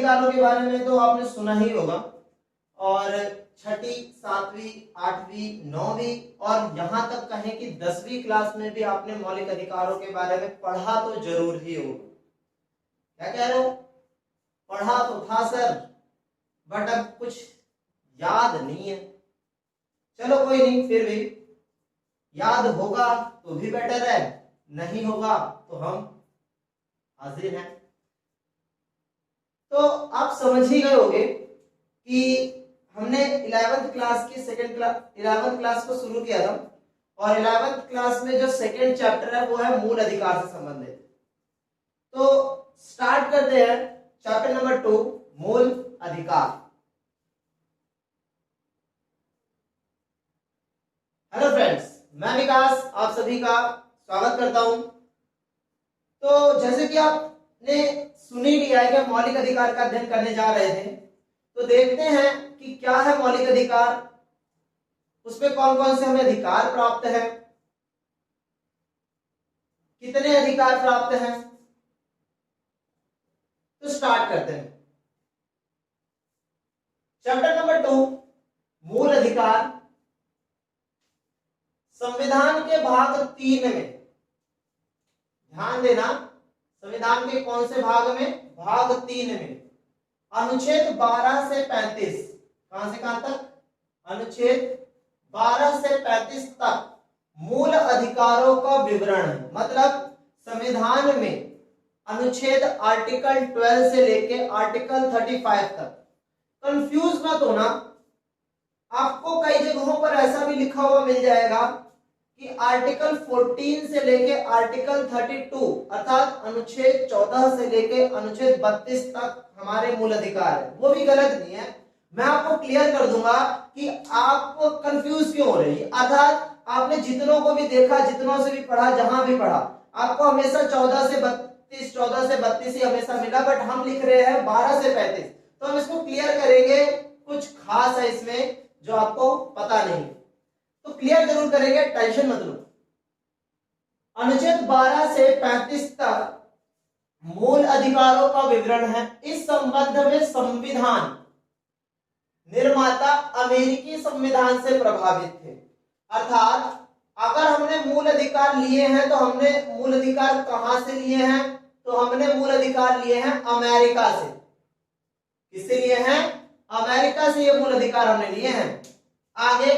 अधिकारों के बारे में तो आपने सुना ही होगा, और छठी, सातवीं, आठवीं, नौवीं और यहाँ तक कहें कि 10वीं क्लास में भी आपने मौलिक अधिकारों के बारे में पढ़ा तो जरूर ही होगा। क्या कह रहे हो? पढ़ा तो था सर, बट अब कुछ याद नहीं है। चलो कोई नहीं, फिर भी याद होगा तो भी बेटर है, नहीं होगा तो हम हाजिर हैं। तो आप समझ ही गए होंगे कि हमने 11th क्लास की 11th क्लास को शुरू किया था, और 11th क्लास में जो सेकंड चैप्टर है वो है मूल अधिकार से संबंधित। तो स्टार्ट करते हैं चैप्टर नंबर 2, मूल अधिकार। हेलो फ्रेंड्स, मैं विकास आप सभी का स्वागत करता हूं। तो जैसे कि आपने सुन ही लिया है कि हम मौलिक अधिकार का अध्ययन करने जा रहे थे, तो देखते हैं कि क्या है मौलिक अधिकार, उसमें कौन कौन से हमें अधिकार प्राप्त है, कितने अधिकार प्राप्त हैं। तो स्टार्ट करते हैं चैप्टर नंबर 2, मूल अधिकार। संविधान के भाग 3 में, ध्यान देना, संविधान के कौन से भाग में? भाग 3 में अनुच्छेद 12 से 35, कहां से कहां तक? अनुच्छेद 12 से 35 तक मूल अधिकारों का विवरण है। मतलब संविधान में अनुच्छेद आर्टिकल 12 से लेके आर्टिकल 35 तक। कंफ्यूज मत होना, आपको कई जगहों पर ऐसा भी लिखा हुआ मिल जाएगा कि आर्टिकल 14 से लेके आर्टिकल 32 अर्थात अनुच्छेद 14 से लेके अनुच्छेद 32 तक हमारे मूल अधिकार है। वो भी गलत नहीं है, मैं आपको क्लियर कर दूंगा कि आपको कंफ्यूज क्यों हो रही है। अर्थात आपने जितनों को भी देखा, जितनों से भी पढ़ा, जहां भी पढ़ा, आपको हमेशा 14 से 32 ही हमेशा मिला, बट हम लिख रहे हैं 12 से 35। तो हम इसको क्लियर करेंगे, कुछ खास है इसमें जो आपको पता नहीं, तो क्लियर जरूर करेंगे, टेंशन मत लो। अनुच्छेद 12 से 35 तक मूल अधिकारों का विवरण है। इस संबंध में संविधान निर्माता अमेरिकी संविधान से प्रभावित थे। अर्थात अगर हमने मूल अधिकार लिए हैं तो हमने मूल अधिकार कहां से लिए हैं? तो हमने मूल अधिकार लिए हैं अमेरिका से। किससे लिए हैं? अमेरिका से ये मूल अधिकार हमने लिए हैं। आगे,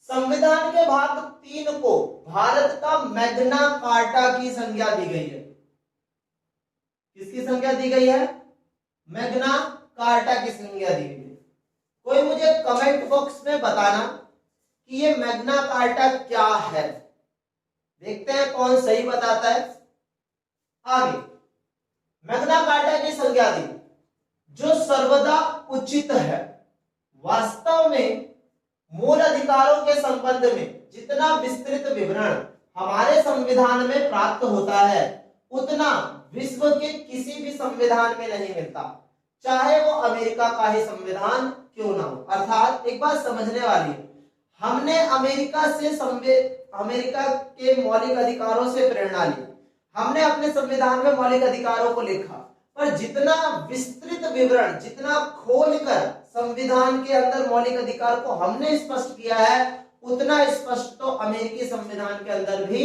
संविधान के भाग 3 को भारत का मैग्ना कार्टा की संज्ञा दी गई है। किसकी संज्ञा दी गई है? मैग्ना कार्टा की संज्ञा दी गई है। कोई मुझे कमेंट बॉक्स में बताना कि ये मैग्ना कार्टा क्या है। देखते हैं कौन सही बताता है। आगे, मैग्ना कार्टा की संज्ञा दी जो सर्वदा उचित है। वास्तव में मूल अधिकारों के संबंध में जितना विस्तृत विवरण हमारे संविधान में प्राप्त होता है, उतना विश्व के किसी भी संविधान में नहीं मिलता, चाहे वो अमेरिका का ही संविधान क्यों ना हो। अर्थात एक बात समझने वाली है, हमने अमेरिका के मौलिक अधिकारों से प्रेरणा ली, हमने अपने संविधान में मौलिक अधिकारों को लिखा, पर जितना विस्तृत विवरण, जितना खोलकर संविधान के अंदर मौलिक अधिकार को हमने स्पष्ट किया है, उतना स्पष्ट तो अमेरिकी संविधान के अंदर भी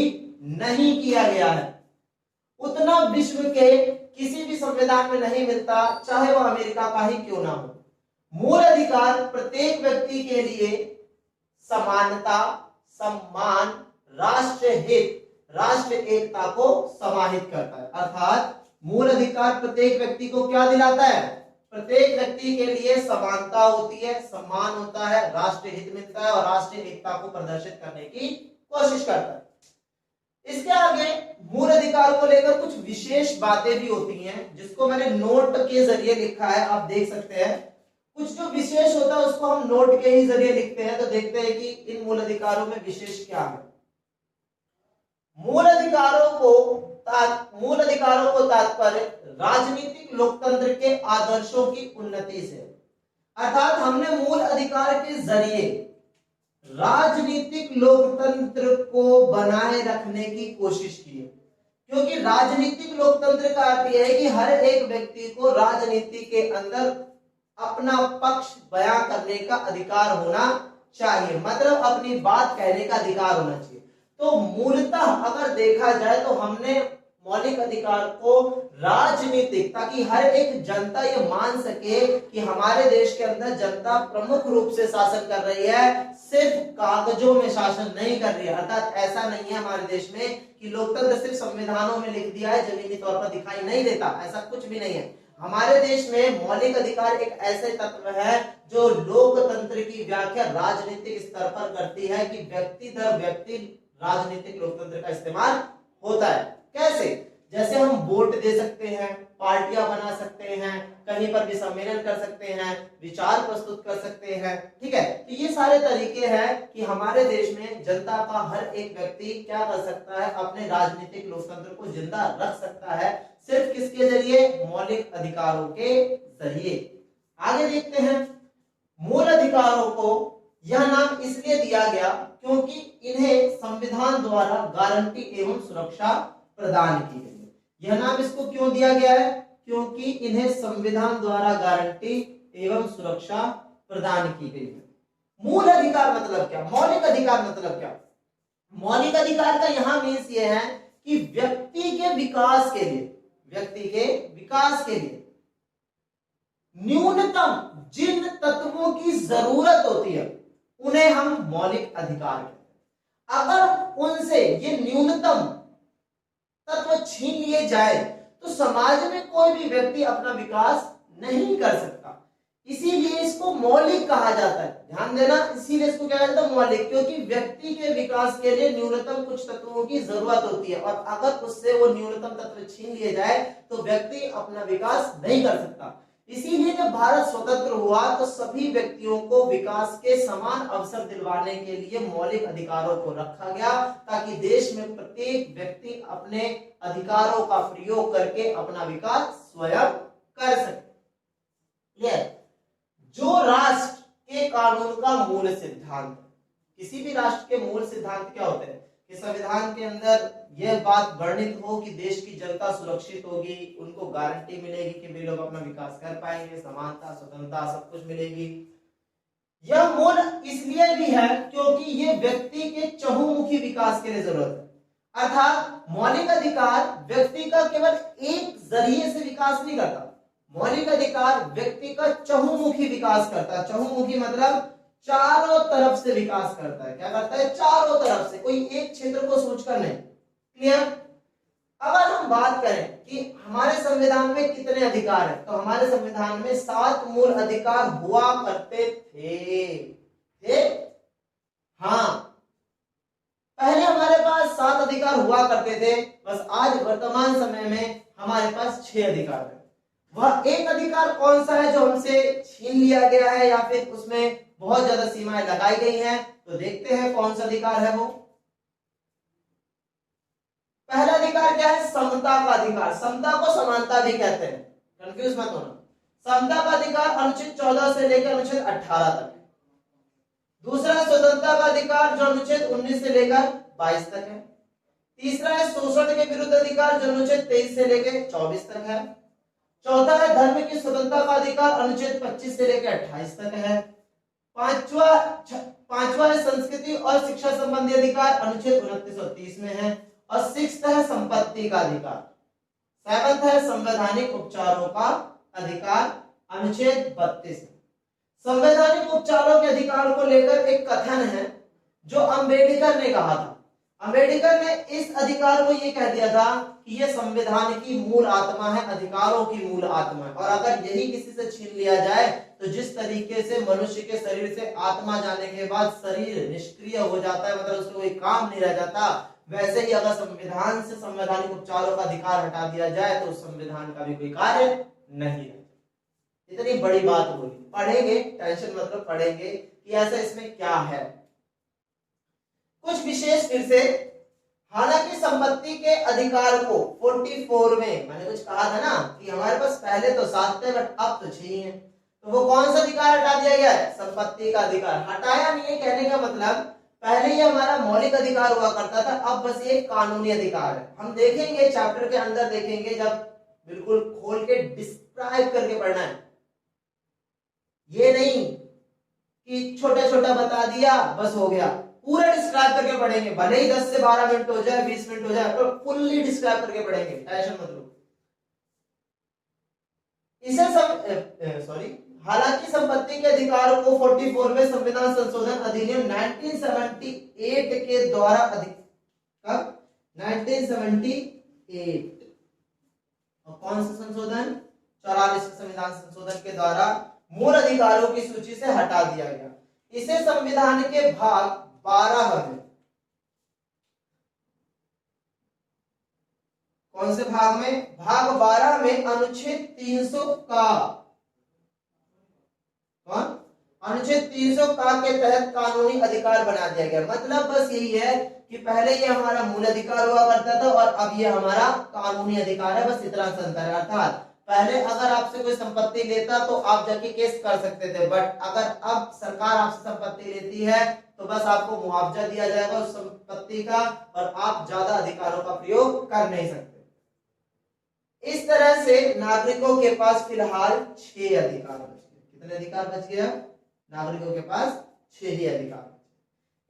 नहीं किया गया है। उतना विश्व के किसी भी संविधान में नहीं मिलता, चाहे वह अमेरिका का ही क्यों ना हो। मूल अधिकार प्रत्येक व्यक्ति के लिए समानता, सम्मान, राष्ट्र हित, राष्ट्र एकता को समाहित करता है। अर्थात मूल अधिकार प्रत्येक व्यक्ति को क्या दिलाता है? प्रत्येक व्यक्ति के लिए समानता होती है, सम्मान होता है, राष्ट्र हित मिलता है और राष्ट्रीय एकता को प्रदर्शित करने की कोशिश करता है। इसके आगे मूल अधिकार को लेकर कुछ विशेष बातें भी होती हैं, जिसको मैंने नोट के जरिए लिखा है, आप देख सकते हैं। कुछ जो विशेष होता है उसको हम नोट के ही जरिए लिखते हैं। तो देखते हैं कि इन मूल अधिकारों में विशेष क्या है। मूल अधिकारों को तात्पर्य राजनीतिक लोकतंत्र के आदर्शों की उन्नति से। अर्थात हमने मूल अधिकार के जरिए राजनीतिक लोकतंत्र को बनाए रखने की कोशिश की है। क्योंकि राजनीतिक लोकतंत्र का अर्थ यह है कि हर एक व्यक्ति को राजनीति के अंदर अपना पक्ष बयां करने का अधिकार होना चाहिए, मतलब अपनी बात कहने का अधिकार होना चाहिए। तो मूलतः अगर देखा जाए तो हमने मौलिक अधिकार को राजनीतिक, ताकि हर एक जनता ये मान सके कि हमारे देश के अंदर जनता प्रमुख रूप से शासन कर रही है, सिर्फ कागजों में शासन नहीं कर रही है। अर्थात ऐसा नहीं है हमारे देश में कि लोकतंत्र सिर्फ संविधानों में लिख दिया है, जमीनी तौर पर दिखाई नहीं देता, ऐसा कुछ भी नहीं है। हमारे देश में मौलिक अधिकार एक ऐसे तत्व है जो लोकतंत्र की व्याख्या राजनीतिक स्तर पर करती है कि व्यक्ति दर व्यक्ति राजनीतिक लोकतंत्र का इस्तेमाल होता है। कैसे? जैसे हम वोट दे सकते हैं, पार्टियां बना सकते हैं, कहीं पर भी सम्मेलन कर सकते हैं, विचार प्रस्तुत कर सकते हैं, ठीक है। तो ये सारे तरीके हैं कि हमारे देश में जनता का हर एक व्यक्ति क्या कर सकता है, अपने राजनीतिक लोकतंत्र को जिंदा रख सकता है, सिर्फ किसके जरिए? मौलिक अधिकारों के जरिए। आगे देखते हैं, मूल अधिकारों को यह नाम इसलिए दिया गया क्योंकि इन्हें संविधान द्वारा गारंटी एवं सुरक्षा प्रदान की गई है। यह नाम इसको क्यों दिया गया है? क्योंकि इन्हें संविधान द्वारा गारंटी एवं सुरक्षा प्रदान की गई है। मूल अधिकार मतलब क्या? मौलिक अधिकार मतलब क्या? मौलिक अधिकार का यहां मीन्स ये है कि व्यक्ति के विकास के लिए, व्यक्ति के विकास के लिए न्यूनतम जिन तत्वों की जरूरत होती है उन्हें हम मौलिक अधिकार कहते हैं। अगर उनसे ये न्यूनतम तत्व छीन लिए जाए तो समाज में कोई भी व्यक्ति अपना विकास नहीं कर सकता, इसीलिए इसको मौलिक कहा जाता है। ध्यान देना, इसीलिए इसको क्या कहते हैं? मौलिक, क्योंकि व्यक्ति के विकास के लिए न्यूनतम कुछ तत्वों की जरूरत होती है और अगर उससे वो न्यूनतम तत्व छीन लिए जाए तो व्यक्ति अपना विकास नहीं कर सकता। इसीलिए जब भारत स्वतंत्र हुआ तो सभी व्यक्तियों को विकास के समान अवसर दिलवाने के लिए मौलिक अधिकारों को रखा गया, ताकि देश में प्रत्येक व्यक्ति अपने अधिकारों का प्रयोग करके अपना विकास स्वयं कर सके। जो राष्ट्र के कानून का मूल सिद्धांत, किसी भी राष्ट्र के मूल सिद्धांत क्या होते हैं कि संविधान के अंदर यह बात वर्णित हो कि देश की जनता सुरक्षित होगी, उनको गारंटी मिलेगी कि वे लोग अपना विकास कर पाएंगे, समानता, स्वतंत्रता सब कुछ मिलेगी। यह मूल इसलिए भी है क्योंकि ये व्यक्ति के चहुमुखी विकास के लिए जरूरत है। अर्थात मौलिक अधिकार व्यक्ति का केवल एक जरिए से विकास नहीं करता, मौलिक अधिकार व्यक्ति का चहुमुखी विकास करता है। चहुमुखी मतलब चारों तरफ से विकास करता है। क्या करता है? चारों तरफ से, कोई एक क्षेत्र को सोचकर नहीं। क्लियर? अगर हम बात करें कि हमारे संविधान में कितने अधिकार हैं, तो हमारे संविधान में 7 मूल अधिकार हुआ करते थे। हाँ, पहले हमारे पास 7 अधिकार हुआ करते थे, बस आज वर्तमान समय में हमारे पास 6 अधिकार है। वह एक अधिकार कौन सा है जो हमसे छीन लिया गया है या फिर उसमें बहुत ज्यादा सीमाएं लगाई गई हैं? तो देखते हैं कौन सा अधिकार है वो। पहला अधिकार क्या है? समता का अधिकार। समता को समानता भी कहते हैं, कंफ्यूज मत होना। समता का अधिकार अनुच्छेद 14 से लेकर अनुच्छेद 18 तक है। दूसरा स्वतंत्रता का अधिकार जो अनुच्छेद 19 से लेकर 22 तक है। तीसरा है शोषण के विरुद्ध अधिकार जो अनुच्छेद 23 से लेकर 24 तक है। चौथा है धर्म की स्वतंत्रता का अधिकार अनुच्छेद 25 से लेकर 28 तक है। पांचवा है संस्कृति और शिक्षा संबंधी अधिकार अनुच्छेद 29 और 30 में है। और 6th है संपत्ति का अधिकार। 7th है संवैधानिक उपचारों का अधिकार अनुच्छेद 32। संवैधानिक उपचारों के अधिकार को लेकर एक कथन है जो अंबेडकर ने कहा था। अंबेडकर ने इस अधिकार को यह कह दिया था कि यह संविधान की मूल आत्मा है, अधिकारों की मूल आत्मा है, और अगर यही किसी से छीन लिया जाए तो जिस तरीके से मनुष्य के शरीर से आत्मा जाने के बाद शरीर निष्क्रिय हो जाता है, मतलब उसमें कोई काम नहीं रह जाता, वैसे ही अगर संविधान से संवैधानिक उपचारों का अधिकार हटा दिया जाए तो उस संविधान का भी कोई कार्य नहीं है। इतनी बड़ी बात बोली, पढ़ेंगे, टेंशन मतलब पढ़ेंगे कि ऐसा इसमें क्या है। कुछ विशेष फिर से, हालांकि संपत्ति के अधिकार को 44 में मैंने कुछ कहा था ना कि हमारे पास पहले तो 7 थे बट अब तो 6 हैं, तो वो कौन सा अधिकार हटा दिया गया है? संपत्ति का अधिकार। हटाया नहीं है कहने का मतलब पहले ये हमारा मौलिक अधिकार हुआ करता था, अब बस ये कानूनी अधिकार है। हम देखेंगे चैप्टर के अंदर, देखेंगे जब बिल्कुल खोल के डिस्क्राइब करके पढ़ना है, ये नहीं कि छोटा छोटा बता दिया बस हो गया, पूरा डिस्क्राइब करके पढ़ेंगे, भले ही 10 से 12 मिनट हो जाए, 20 मिनट हो जाए, पर फुल्ली डिस्क्राइब करके पढ़ेंगे, टेंशन मत लो। हालांकि संपत्ति के अधिकार को 44वें संविधान संशोधन अधिनियम 1978 के द्वारा 1978 और कौन सा संशोधन, 44 संविधान संशोधन के द्वारा मूल अधिकारों की सूची से हटा दिया गया। इसे संविधान के भाग 12 में, कौन से भाग में, भाग 12 में अनुच्छेद 300 का, कौन, अनुच्छेद 300 का के तहत कानूनी अधिकार बना दिया गया। मतलब बस यही है कि पहले ये हमारा मूल अधिकार हुआ करता था और अब ये हमारा कानूनी अधिकार है, बस इतना सा अंतर है। अर्थात पहले अगर आपसे कोई संपत्ति लेता तो आप जाके केस कर सकते थे, बट अगर अब सरकार आपसे संपत्ति लेती है तो बस आपको मुआवजा दिया जाएगा उस संपत्ति का, और आप ज्यादा अधिकारों का प्रयोग कर नहीं सकते। इस तरह से नागरिकों के पास फिलहाल 6 अधिकार बच गए। कितने अधिकार बच गए? नागरिकों के पास 6 ही अधिकार।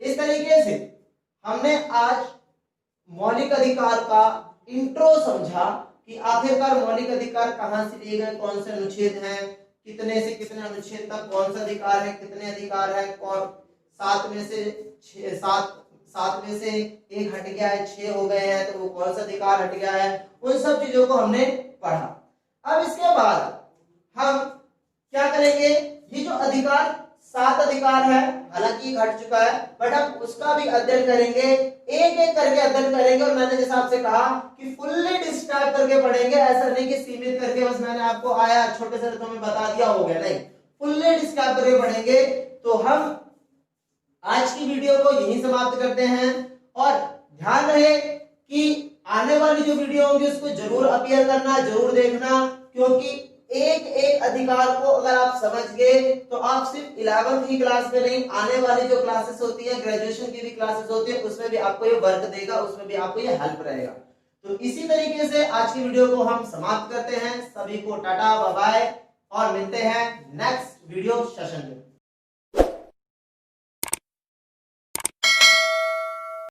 इस तरीके से हमने आज मौलिक अधिकार का इंट्रो समझा कि आखिरकार मौलिक अधिकार कहां से लिए गए, कौन से अनुच्छेद हैं, कितने से कितने अनुच्छेद तक कौन सा अधिकार है, कितने अधिकार है, कौन 7 में से 1 हट गया है, 6 हो गए हैं, तो वो कौन सा अधिकार हट गया है, उन सब चीजों को हमने पढ़ा। अब इसके बाद हम क्या करेंगे, ये जो अधिकार 7 अधिकार है, हालांकि घट चुका है, बट हम उसका भी अध्ययन करेंगे, एक एक करके अध्ययन करेंगे। और मैंने जिस आपसे कहा कि फुल्ली डिस्क्राइब करके पढ़ेंगे, ऐसा नहीं कि सीमित करके बस मैंने आपको आया छोटे से तुम्हें बता दिया हो गया, नहीं, फुल्ली डिस्क्राइब करके पढ़ेंगे। तो हम आज की वीडियो को यहीं समाप्त करते हैं, और ध्यान रहे कि आने वाली जो वीडियो होंगी उसको जरूर अपीयर करना, जरूर देखना, क्योंकि एक एक अधिकार को अगर आप समझ गए तो आप सिर्फ 11वीं की क्लास में नहीं, आने वाली जो क्लासेस होती है, ग्रेजुएशन की भी क्लासेस होती है, उसमें भी आपको ये वर्क देगा, उसमें भी आपको ये हेल्प रहेगा। तो इसी तरीके से आज की वीडियो को हम समाप्त करते हैं। सभी को टाटा बाय बाय, और मिलते हैं नेक्स्ट वीडियो सेशन में।